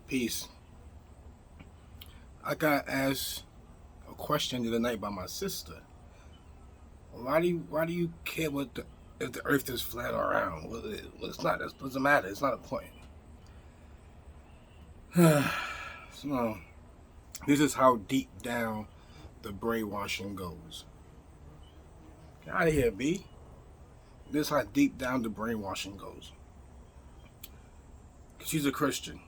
Peace. I got asked a question the other night by my sister. Why do you care if the earth is flat or round? Well, it's not. It doesn't matter. It's not important. So this is how deep down the brainwashing goes. Get out of here, B. This is how deep down the brainwashing goes. She's a Christian.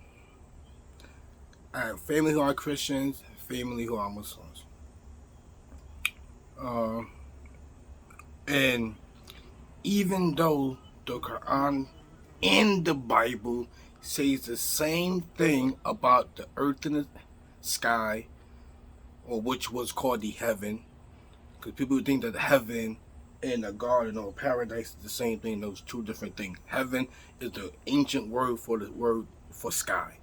I have family who are Christians, family who are Muslims. And even though the Quran and the Bible says the same thing about the earth and the sky, or which was called the heaven, because people think that heaven and a garden or paradise is the same thing. Those two different things. Heaven is the ancient word for sky.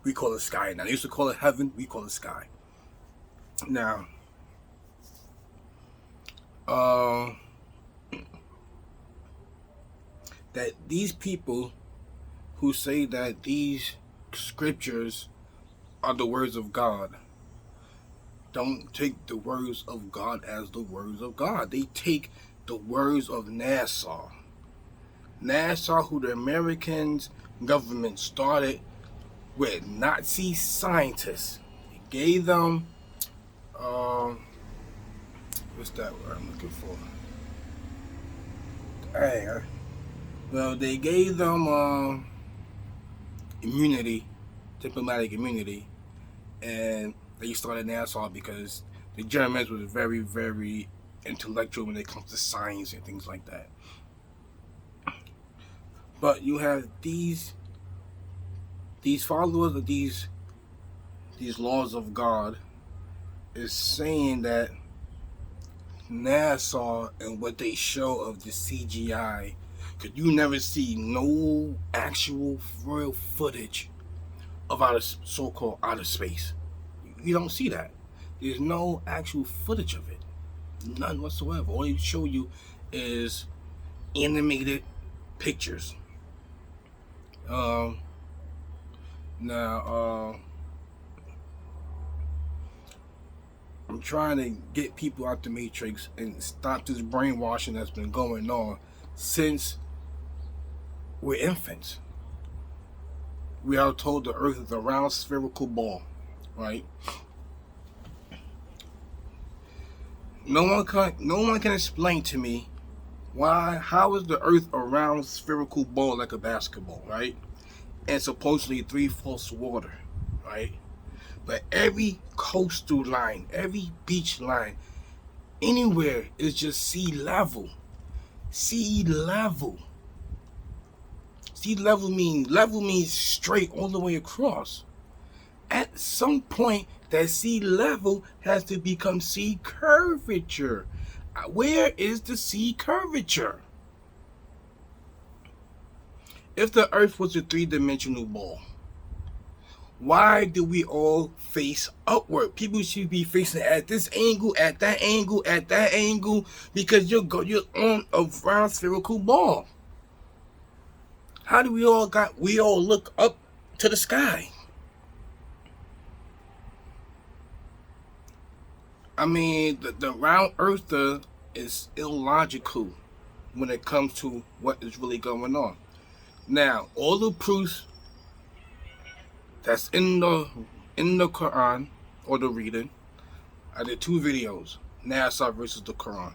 We call it sky now. They used to call it heaven. We call it sky. Now, that these people who say that these scriptures are the words of God don't take the words of God as the words of God. They take the words of NASA. NASA, who the American government started with Nazi scientists. They gave them, what's that word I'm looking for? Well, they gave them immunity, diplomatic immunity, and they started NASA because the Germans was very, very intellectual when it comes to science and things like that. But you have these followers of these laws of God is saying that NASA and what they show of the CGI, because you never see no actual real footage of so-called outer space. You don't see that. There's no actual footage of it. None whatsoever. All they show you is animated pictures. Now, I'm trying to get people out the matrix and stop this brainwashing that's been going on since we're infants. We are told the earth is a round spherical ball, right? No one can explain to me how is the earth a round spherical ball like a basketball, right? And supposedly 3/4 water, right? But every coastal line, every beach line, anywhere is just sea level. Sea level. Sea level means straight all the way across. At some point, that sea level has to become sea curvature. Where is the sea curvature? If the earth was a three-dimensional ball, why do we all face upward? People should be facing at this angle, at that angle, at that angle, because you're on a round spherical ball. How do we all look up to the sky? I mean, the round earther is illogical when it comes to what is really going on. Now, all the proofs that's in the Quran or the reading, I did 2 videos, NASA versus the Quran,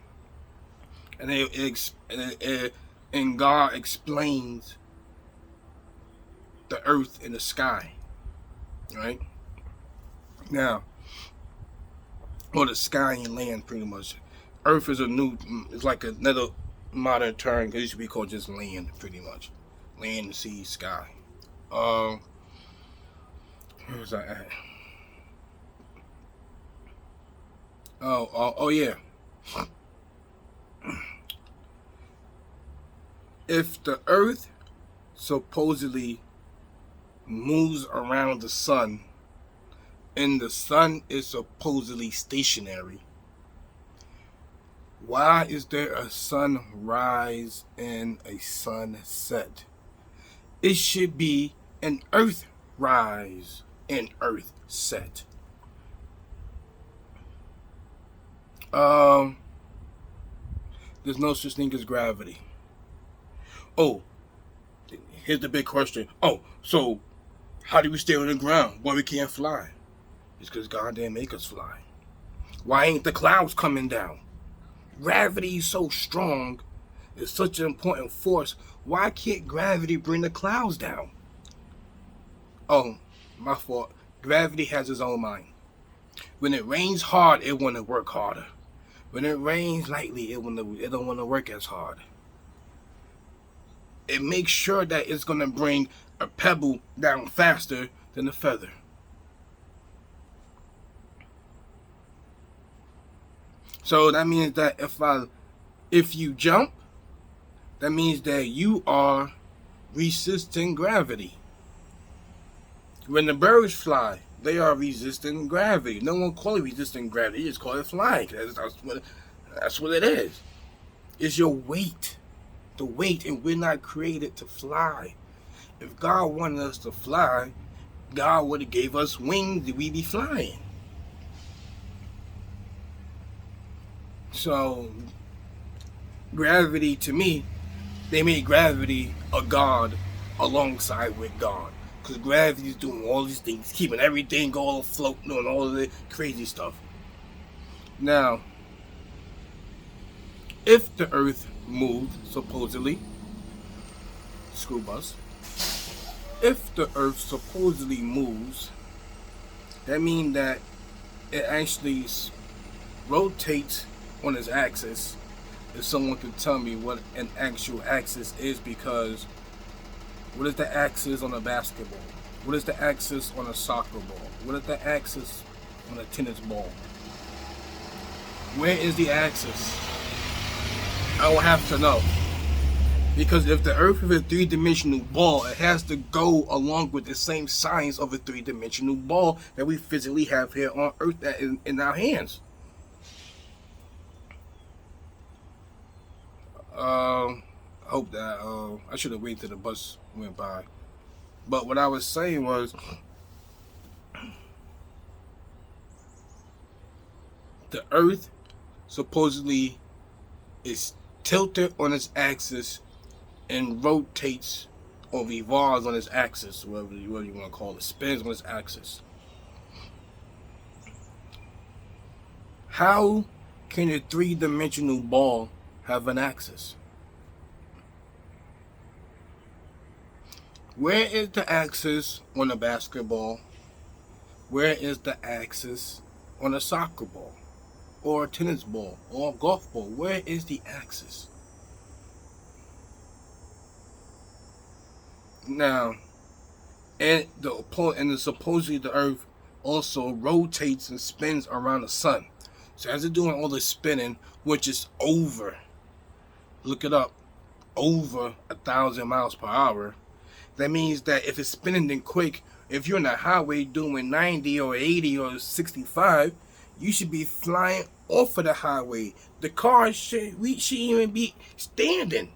and God explains the earth and the sky, right? Now, or the sky and land, pretty much. Earth is it's like another modern term, because it used to be called just land, pretty much. Land, sea, sky. Where was I at? Oh yeah. If the earth supposedly moves around the sun, and the sun is supposedly stationary, why is there a sunrise and a sunset? It should be an earth rise and earth set. There's no such thing as gravity. Oh, here's the big question. Oh, so how do we stay on the ground? Why we can't fly? It's because God didn't make us fly. Why ain't the clouds coming down? Gravity is so strong. It's such an important force. Why can't gravity bring the clouds down? Oh, my fault. Gravity has its own mind. When it rains hard, it want to work harder. When it rains lightly, it don't want to work as hard. It makes sure that it's going to bring a pebble down faster than a feather. So that means that if you jump, that means that you are resisting gravity. When the birds fly, they are resisting gravity. No one call it resisting gravity. They just call it flying. That's what it is. It's your weight. The weight, and we're not created to fly. If God wanted us to fly, God would have gave us wings and we'd be flying. So, gravity, to me, they made gravity a god alongside with God. Because gravity is doing all these things, keeping everything all afloat, doing all of the crazy stuff. Now, if the earth moved, supposedly, school bus, if the earth supposedly moves, that means that it actually rotates on its axis. If someone could tell me what an actual axis is, because what is the axis on a basketball? What is the axis on a soccer ball? What is the axis on a tennis ball? Where is the axis? I will have to know. Because if the earth is a three-dimensional ball, it has to go along with the same size of a three-dimensional ball that we physically have here on earth, that is in our hands. I hope that I should have waited till the bus went by. But what I was saying was, the earth supposedly is tilted on its axis and rotates or revolves on its axis, whatever you want to call it, spins on its axis. How can a three-dimensional ball have an axis? Where is the axis on a basketball? Where is the axis on a soccer ball, or a tennis ball, or a golf ball? Where is the axis? Now, supposedly the earth also rotates and spins around the sun. So as it's doing all this spinning, which is look it up, over 1,000 miles per hour, that means that if it's spinning then quick, if you're on a highway doing 90 or 80 or 65, you should be flying off of the highway. The car shouldn't even be standing.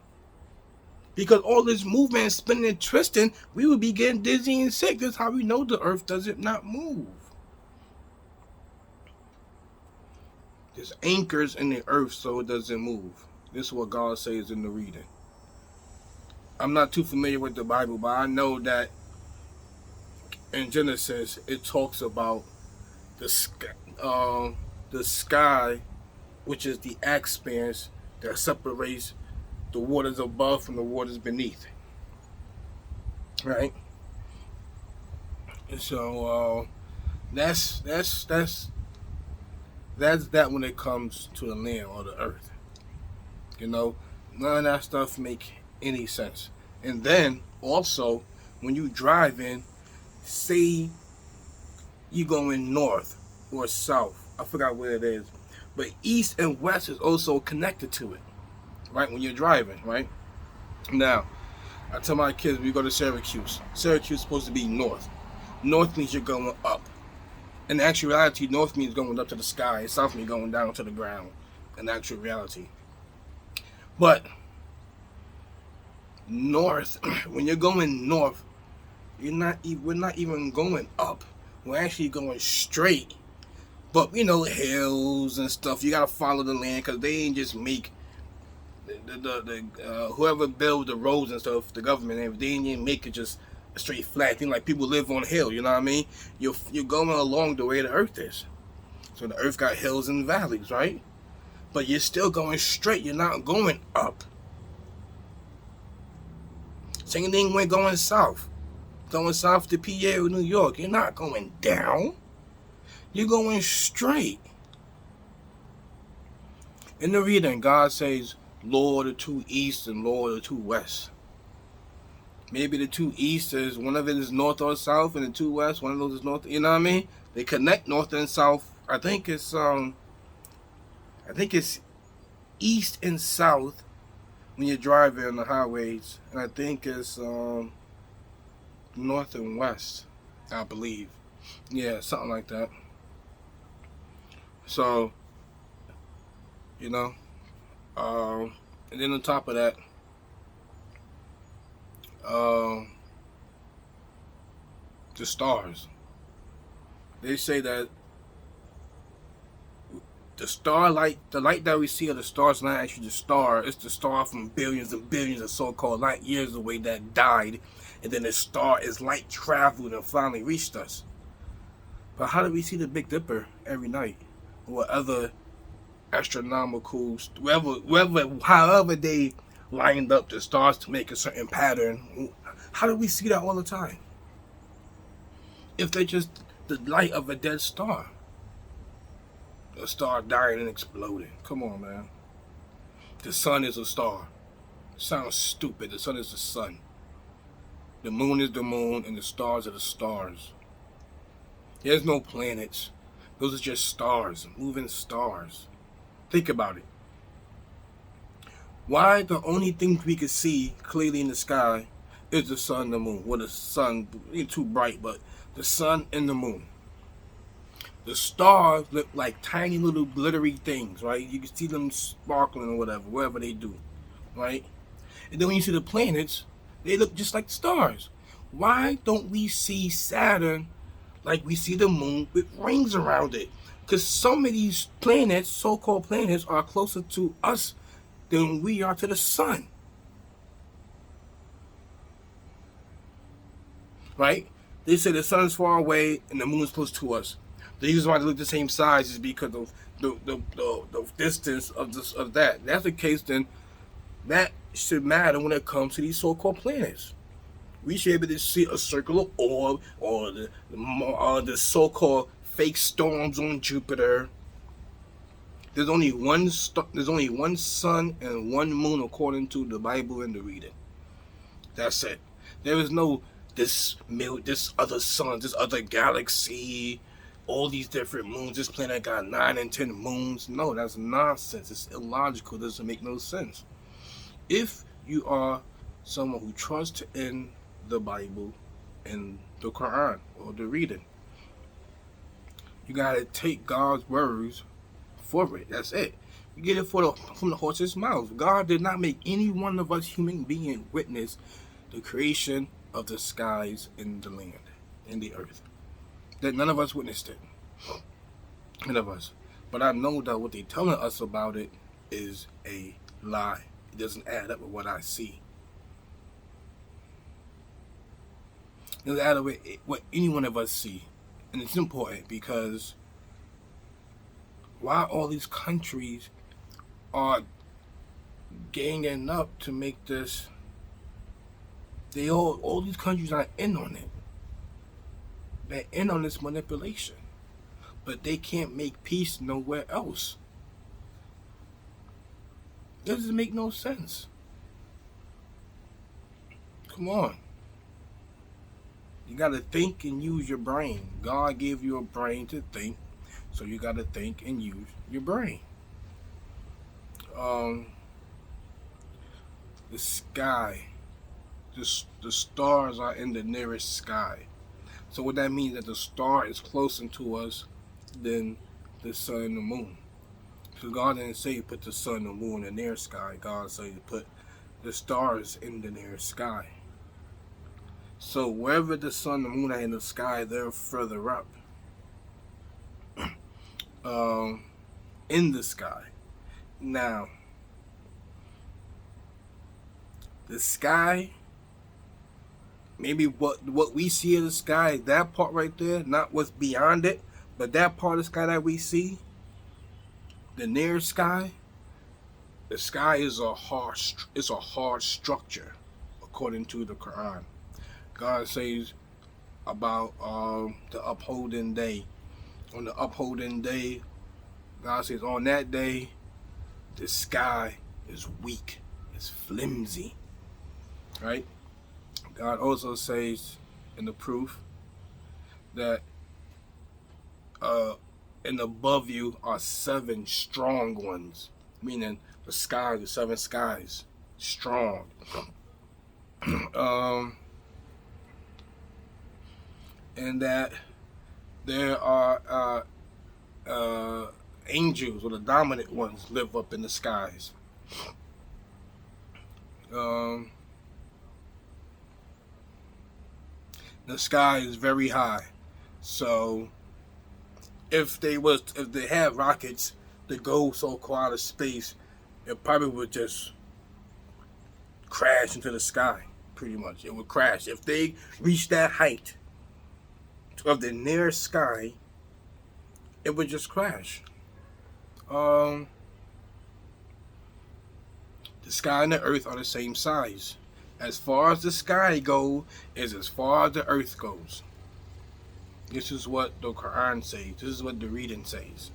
Because all this movement and spinning and twisting, we would be getting dizzy and sick. That's how we know the earth doesn't not move. There's anchors in the earth so it doesn't move. This is what God says in the reading. I'm not too familiar with the Bible, but I know that in Genesis it talks about the sky, which is the expanse that separates the waters above from the waters beneath. Right? And so that's that when it comes to the land or the earth. You know, none of that stuff make any sense. And then also, when you drive in, say you going north or south, I forgot where it is, but east and west is also connected to it, right? When you're driving, right? Now, I tell my kids, we go to Syracuse. Syracuse is supposed to be north. North means you're going up. In actuality, north means going up to the sky, and south means going down to the ground. In actual reality. But north, when you're going north, we're not even going up. We're actually going straight. But, hills and stuff, you gotta follow the land, because they ain't just make whoever build the roads and stuff, the government, they ain't make it just a straight flat thing like people live on a hill, you know what I mean? You're going along the way the earth is. So the earth got hills and valleys, right? But you're still going straight, you're not going up. Same thing when going south. Going south to PA or New York, you're not going down. You're going straight. In the reading, God says, Lord of the two east and Lord of the two west. Maybe the two east is, one of it is north or south, and the two west, one of those is north. You know what I mean? They connect north and south. I think it's east and south when you're driving on the highways, and I think it's north and west, I believe. Yeah, something like that. So, and then on top of that, the stars. They say that the light that we see of the stars is not actually the star. It's the star from billions and billions of so-called light years away that died, and then the star is light traveled and finally reached us. But how do we see the Big Dipper every night, or other astronomical, however they lined up the stars to make a certain pattern? How do we see that all the time if they're just the light of a dead star? A star dying and exploding. Come on, man. The sun is a star. Sounds stupid. The sun is the sun. The moon is the moon, and the stars are the stars. There's no planets. Those are just stars, moving stars. Think about it. Why the only things we can see clearly in the sky is the sun and the moon? Well, the sun ain't too bright, but the sun and the moon. The stars look like tiny little glittery things, right? You can see them sparkling or whatever, wherever they do, right? And then when you see the planets, they look just like the stars. Why don't we see Saturn like we see the moon with rings around it? Because some of these planets, so-called planets, are closer to us than we are to the sun. Right? They say the sun is far away and the moon is close to us. The reason why they look the same size is because of the distance of that. That's the case, then that should matter when it comes to these so-called planets. We should be able to see a circular orb, or the so-called fake storms on Jupiter. There's only one sun and one moon according to the Bible and the reading. That's it. There is no this other sun, this other galaxy, all these different moons. This planet got 9 and 10 moons. No, that's nonsense. It's illogical. It doesn't make no sense. If you are someone who trusts in the Bible and the Quran or the reading, you gotta take God's words for it. That's it. You get it from the horse's mouth. God did not make any one of us human beings witness the creation of the skies and the land and the earth. That none of us witnessed it. None of us. But I know that what they're telling us about it is a lie. It doesn't add up with what I see. It doesn't add up with what any one of us see. And it's important because why all these countries are ganging up to make this, all these countries are in on it. They're in on this manipulation. But they can't make peace nowhere else. It doesn't make no sense. Come on. You gotta think and use your brain. God gave you a brain to think, so you gotta think and use your brain. The sky, the stars are in the nearest sky. So what that means is that the star is closer to us than the sun and the moon. So God didn't say put the sun and the moon in the near sky. God said to put the stars in the near sky. So wherever the sun, the moon are in the sky, they're further up in the sky. Now, the sky, maybe what we see in the sky, that part right there, not what's beyond it, but that part of the sky that we see, the near sky, the sky is a hard structure, according to the Quran. God says about the upholding day. On the upholding day, God says on that day, the sky is weak, it's flimsy, right? God also says in the proof that and above you are 7 strong ones, meaning the sky, the 7 skies, strong. And that there are angels, or the dominant ones, live up in the skies. The sky is very high, so if they had rockets to go so-called out of space, it probably would just crash into the sky. Pretty much, it would crash if they reached that height of the near sky. It would just crash. The sky and the earth are the same size. As far as the sky goes, is as far as the earth goes. This is what the Quran says. This is what the reading says.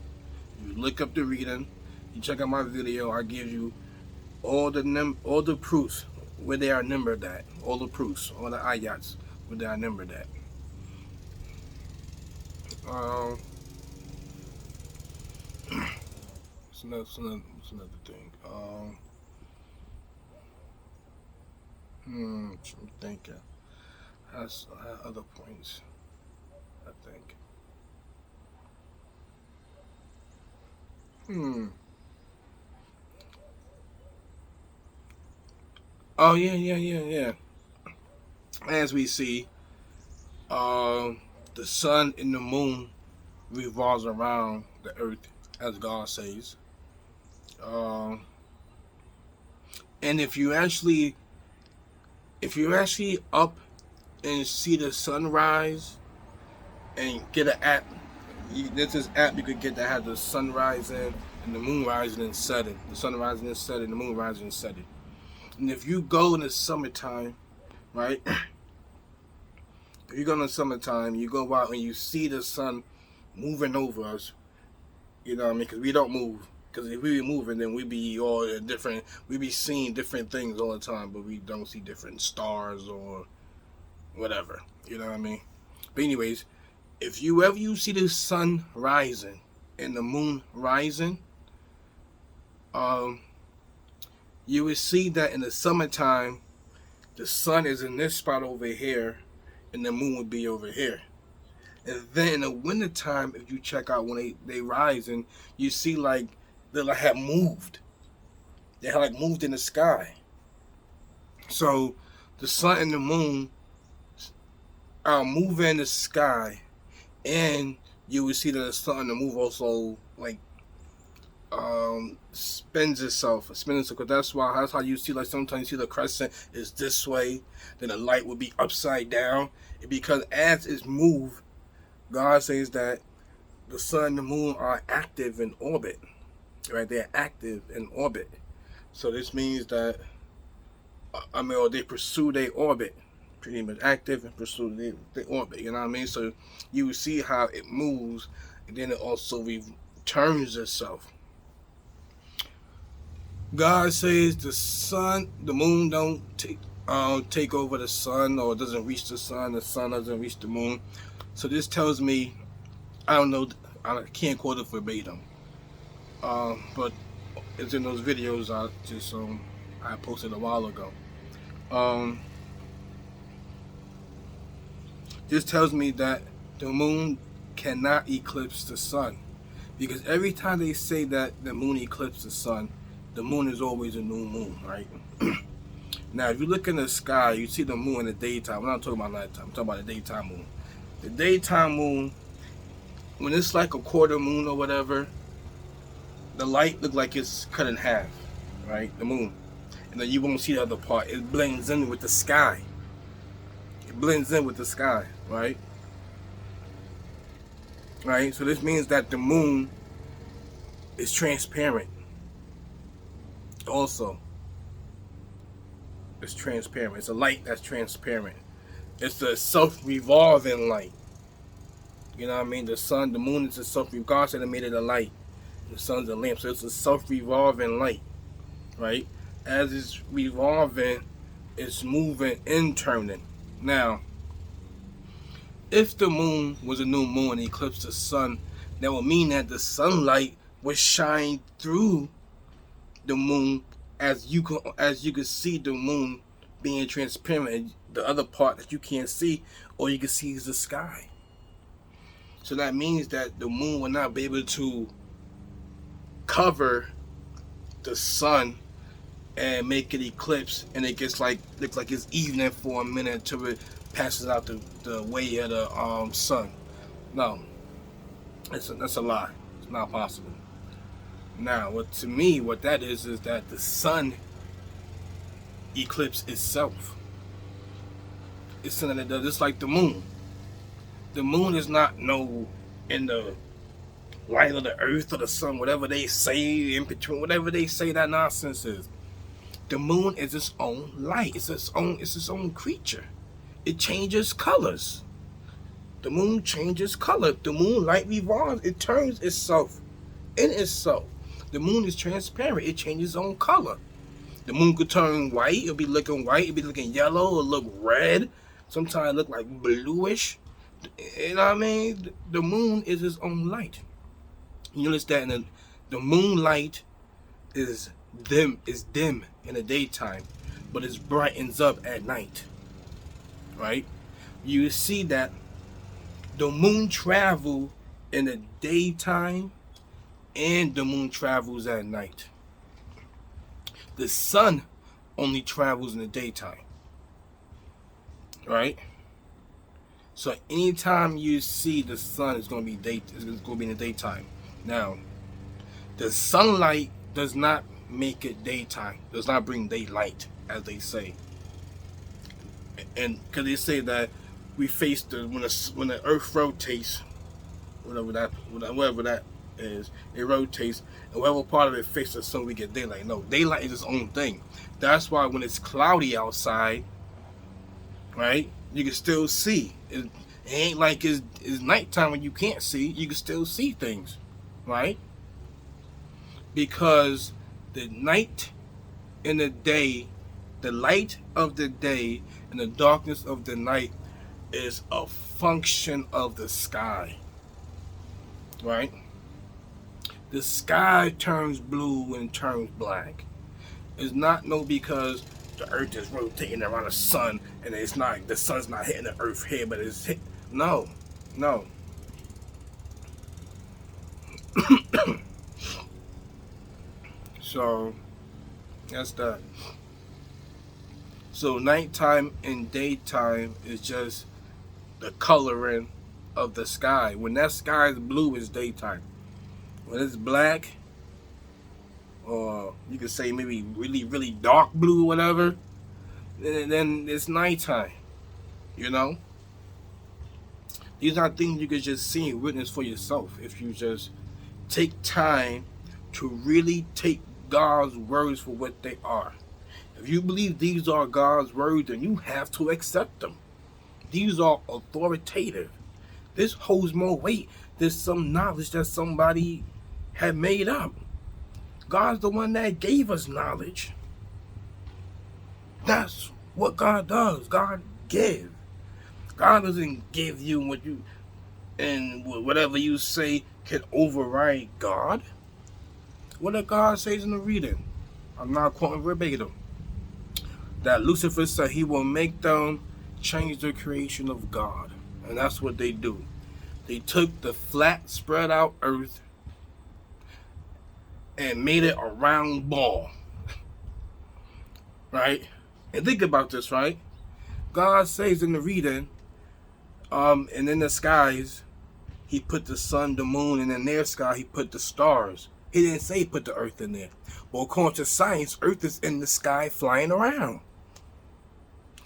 You look up the reading. You check out my video. I give you all the proofs where they are numbered at. All the proofs, all the ayats where they are numbered at. It's another thing. I'm thinking. Has other points, I think. Oh yeah. As we see, the sun and the moon revolves around the earth, as God says. And if you actually up and see the sunrise and get an app, there's this app you could get that has the sun rising and the moon rising and setting, the sun rising and setting, the moon rising and setting. And if you go in the summertime, right? If you go in the summertime, you go out and you see the sun moving over us, you know what I mean? Because we don't move. Because if we be moving, then we be all different. We be seeing different things all the time, but we don't see different stars or whatever. You know what I mean? But anyways, if you see the sun rising and the moon rising, you would see that in the summertime, the sun is in this spot over here, and the moon would be over here. And then in the wintertime, if you check out when they rising, you see like they like have moved. They have like moved in the sky. So the sun and the moon are moving in the sky, and you will see that the sun and the moon also like spins itself. Because that's how you see, like sometimes you see the crescent is this way, then the light will be upside down. Because as it's moved, God says that the sun and the moon are active in orbit. Right, they're active in orbit. So this means that, or they pursue their orbit. Pretty much active and pursue their orbit. You know what I mean? So you see how it moves, and then it also returns itself. God says the sun, the moon don't take over the sun, or doesn't reach the sun doesn't reach the moon. So this tells me, I don't know, I can't quote it verbatim. But it's in those videos I posted a while ago. This tells me that the moon cannot eclipse the sun, because every time they say that the moon eclipses the sun is always a new moon, right? Now, if you look in the sky, you see the moon in the daytime. We're not talking about nighttime. I'm talking about the daytime moon. The daytime moon, when it's like a quarter moon or whatever, the light look like it's cut in half, right? The moon. And then you won't see the other part. It blends in with the sky. It blends in with the sky, right? Right? So this means that the moon is transparent. Also, it's transparent. It's a light that's transparent. It's a self-revolving light. You know what I mean? The sun, the moon is a God said it made it a light. The sun's a lamp, so it's a self-revolving light, right? As it's revolving, it's moving and turning. Now, if the moon was a new moon and eclipsed the sun, that would mean that the sunlight would shine through the moon, as you could see the moon being transparent, and the other part that you can't see, all you can see is the sky. So that means that the moon will not be able to cover the sun and make it eclipse, and it gets looks like it's evening for a minute until it passes out the way of the sun. No, that's a lie. It's not possible. Now, to me, what that is that the sun eclipse itself. It's something that does, just like the moon. The moon is not in the light of the earth or the sun, whatever they say in between, whatever they say that nonsense is. The moon is its own light. It's its own creature. It changes colors. The moon changes color. The moonlight revolves. It turns itself in itself. The moon is transparent. It changes its own color. The moon could turn white. It'll be looking white. It'll be looking yellow. It'll look red. Sometimes it look like bluish. You know what I mean? The moon is its own light. You understand? The moonlight is dim in the daytime, but it brightens up at night. Right? You see that the moon travels in the daytime and the moon travels at night. The sun only travels in the daytime. Right? So anytime you see the sun, it's going to be in the daytime. Now, the sunlight does not make it daytime. Does not bring daylight, as they say. And because they say that we face when the Earth rotates, whatever that is, it rotates, and whatever part of it faces the sun, we get daylight. No, daylight is its own thing. That's why when it's cloudy outside, right, you can still see. It ain't like it's nighttime when you can't see. You can still see things, right? Because the night and the day, the light of the day and the darkness of the night is a function of the sky, right? The sky turns blue and turns black. It's not because the earth is rotating around the sun and the sun's not hitting the earth here, but it's hit. No. So that's that. So nighttime and daytime is just the coloring of the sky. When that sky is blue, it's daytime. When it's black, or you could say maybe really, really dark blue, whatever, then it's nighttime. You know? These are things you could just see and witness for yourself if you just take time to really take God's words for what they are. If you believe these are God's words, then you have to accept them. These are authoritative. This holds more weight than some knowledge that somebody had made up. God's the one that gave us knowledge. That's what God does. God gives. God doesn't give you what you, and whatever you say can override God. What did God say in the reading? I'm not quoting verbatim. That Lucifer said he will make them change the creation of God. And that's what they do. They took the flat, spread out earth and made it a round ball. Right? And think about this, right? God says in the reading, and in the skies, he put the sun, the moon, and in their sky, he put the stars. He didn't say he put the earth in there. But according to science, earth is in the sky flying around.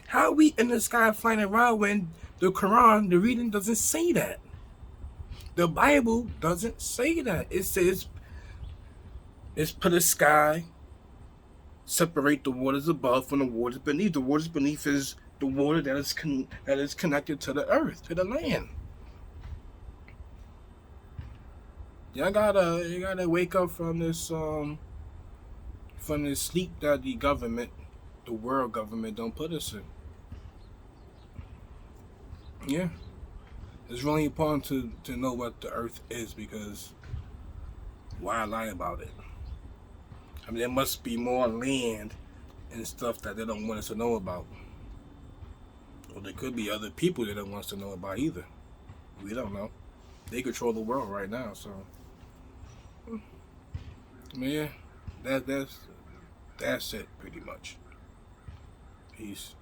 How are we in the sky flying around when the Quran, the reading, doesn't say that? The Bible doesn't say that. It says, it's put a sky, separate the waters above from the waters beneath. The waters beneath is the water that is connected to the earth, to the land. You gotta wake up from this sleep that the government, the world government, don't put us in. Yeah, it's really important to know what the earth is, because why lie about it? I mean, there must be more land and stuff that they don't want us to know about. Or there could be other people that don't want us to know about either. We don't know. They control the world right now, so. Yeah, that's it pretty much. Peace.